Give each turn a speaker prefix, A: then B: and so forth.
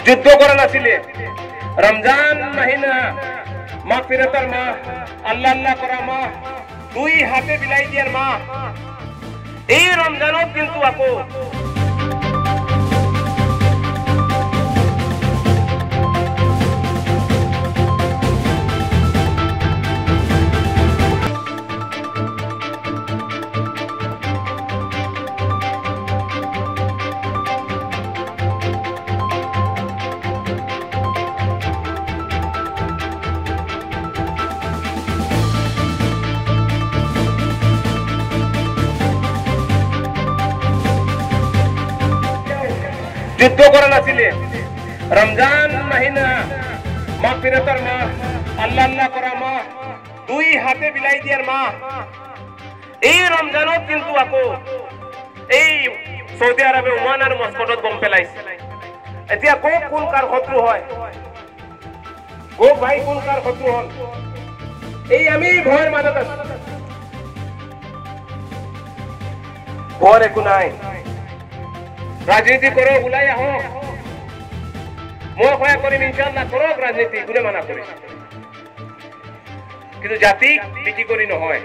A: যুদ্ধ করা নাছিলে রমজান মাহিনা মাগফিরাতের মাহ আল্লাহ আল্লাহ করা মাহ দুই হাতে বিলাই দিয়ার মাহ এই রমজানত কিন্তু আকো যুদ্ধ করা নাছিলে রমজান মাহিনা মাগফিরাতের মাহ আল্লাহ আল্লাহ করা মাহ দুই হাতে বিলাই দিয়ার মাহ এই রমজানত কিন্তু আকো এই সৌদি আরবে ওমান আর মস্কটত বম পেলাইছে এতিয়া কোন কার শত্রু হয় ভাই কোন কার শত্রু হল এই আমি ভয়ের মাজত আছো ভয় একো নাই রাজনীতি করো ওলাই আহ মই সহায় কৰিম ইনশাআল্লাহ কৰক ৰাজনীতি কোনে মানা কৰিছে কিন্তু জাতি বিক্ৰী কৰি নহয়